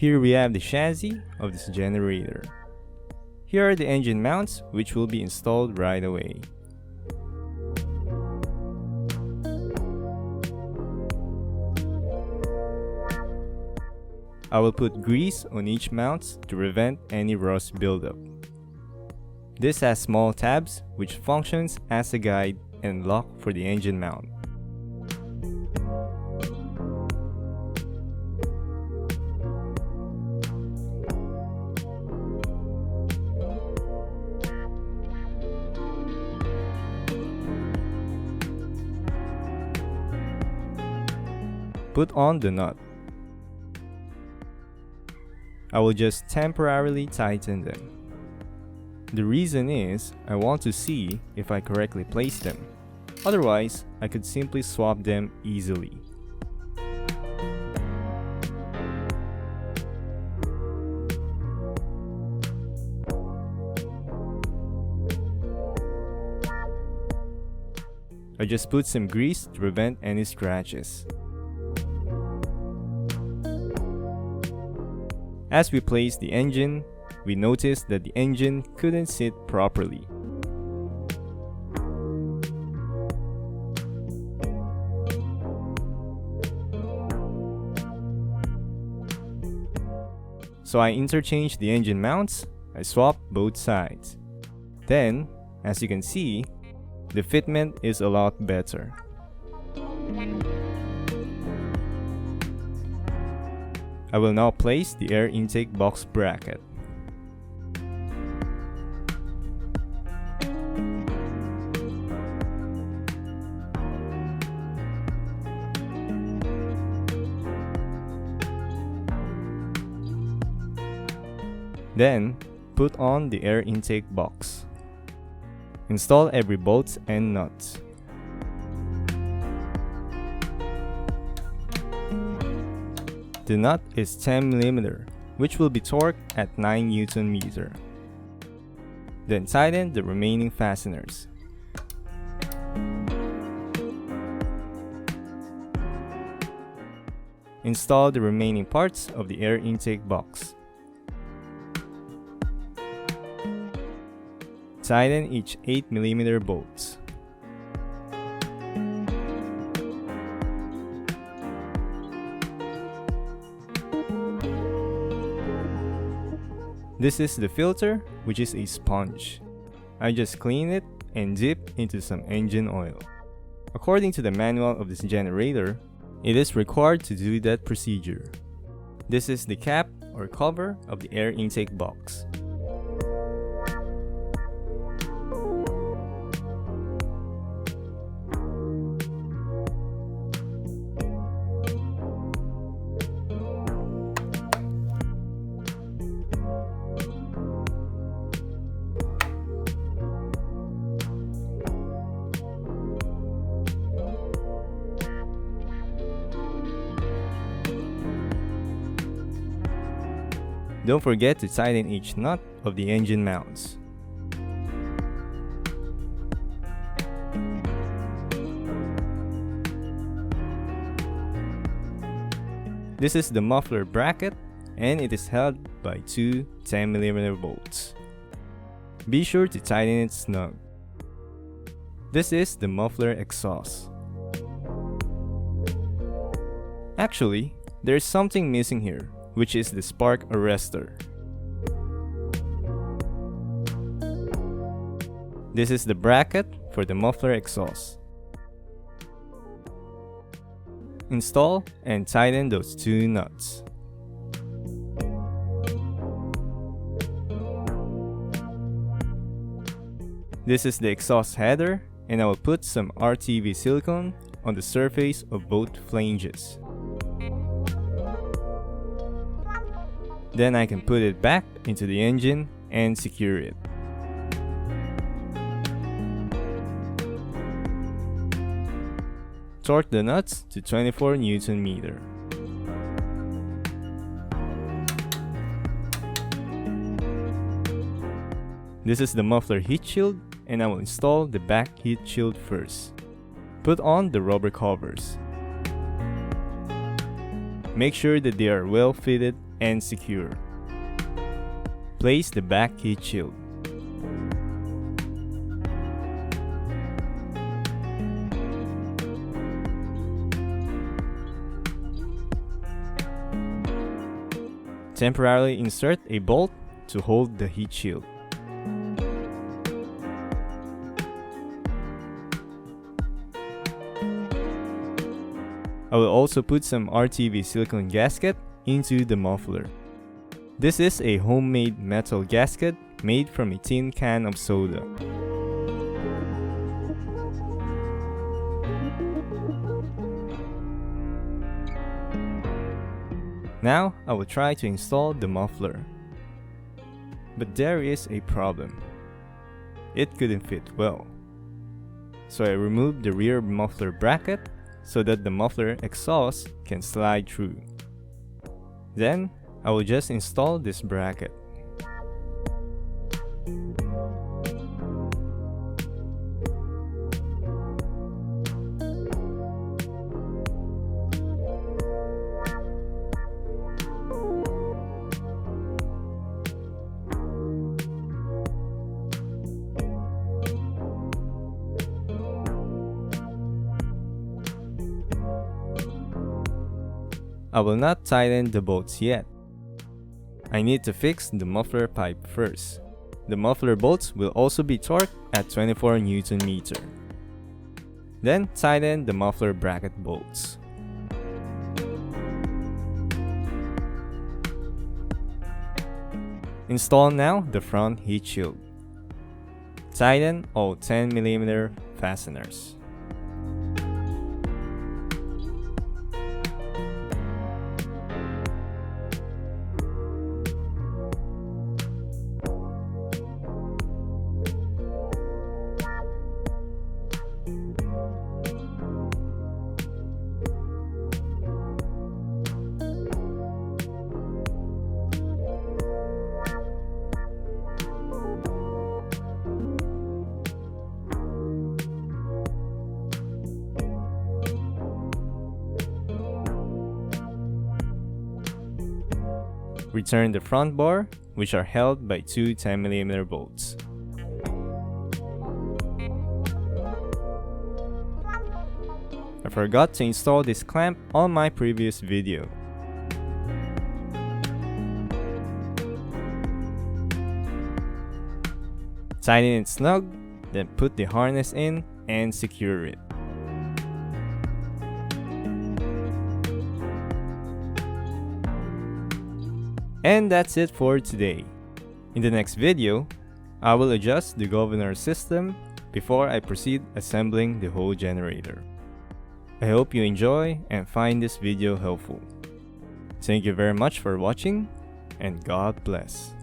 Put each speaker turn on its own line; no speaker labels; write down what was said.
Here we have the chassis of this generator. Here are the engine mounts, which will be installed right away. I will put grease on each mount to prevent any rust buildup. This has small tabs which functions as a guide and lock for the engine mount. Put on the nut. I will just temporarily tighten them. The reason is I want to see if I correctly place them. Otherwise, I could simply swap them easily. I just put some grease to prevent any scratches. As we placed the engine, we noticed that the engine couldn't sit properly. So I interchanged the engine mounts, I swapped both sides. Then, as you can see, the fitment is a lot better. I will now place the air intake box bracket. Then, put on the air intake box. Install every bolt and nut. The nut is 10mm, which will be torqued at 9 Nm. Then tighten the remaining fasteners. Install the remaining parts of the air intake box. Tighten each 8mm bolts. This is the filter, which is a sponge. I just clean it and dip into some engine oil. According to the manual of this generator, it is required to do that procedure. This is the cap or cover of the air intake box. Don't forget to tighten each nut of the engine mounts. This is the muffler bracket and it is held by two 10mm bolts. Be sure to tighten it snug. This is the muffler exhaust. Actually, there is something missing here, which is the spark arrestor. This is the bracket for the muffler exhaust. Install and tighten those two nuts. This is the exhaust header, and I will put some RTV silicone on the surface of both flanges. Then I can put it back into the engine and secure it. Torque the nuts to 24 Nm. This is the muffler heat shield, and I will install the back heat shield first. Put on the rubber covers. Make sure that they are well fitted and secure. Place the back heat shield. Temporarily insert a bolt to hold the heat shield. I will also put some RTV silicone gasket into the muffler. This is a homemade metal gasket made from a tin can of soda. Now I will try to install the muffler. But there is a problem. It couldn't fit well. So I removed the rear muffler bracket so that the muffler exhaust can slide through. Then I will just install this bracket. I will not tighten the bolts yet. I need to fix the muffler pipe first. The muffler bolts will also be torqued at 24 Nm. Then tighten the muffler bracket bolts. Install now the front heat shield. Tighten all 10 mm fasteners. Return the front bar, which are held by two 10 mm bolts. I forgot to install this clamp on my previous video. Tighten it snug, then put the harness in and secure it. And that's it for today. In the next video, I will adjust the governor system before I proceed assembling the whole generator. I hope you enjoy and find this video helpful. Thank you very much for watching, and God bless.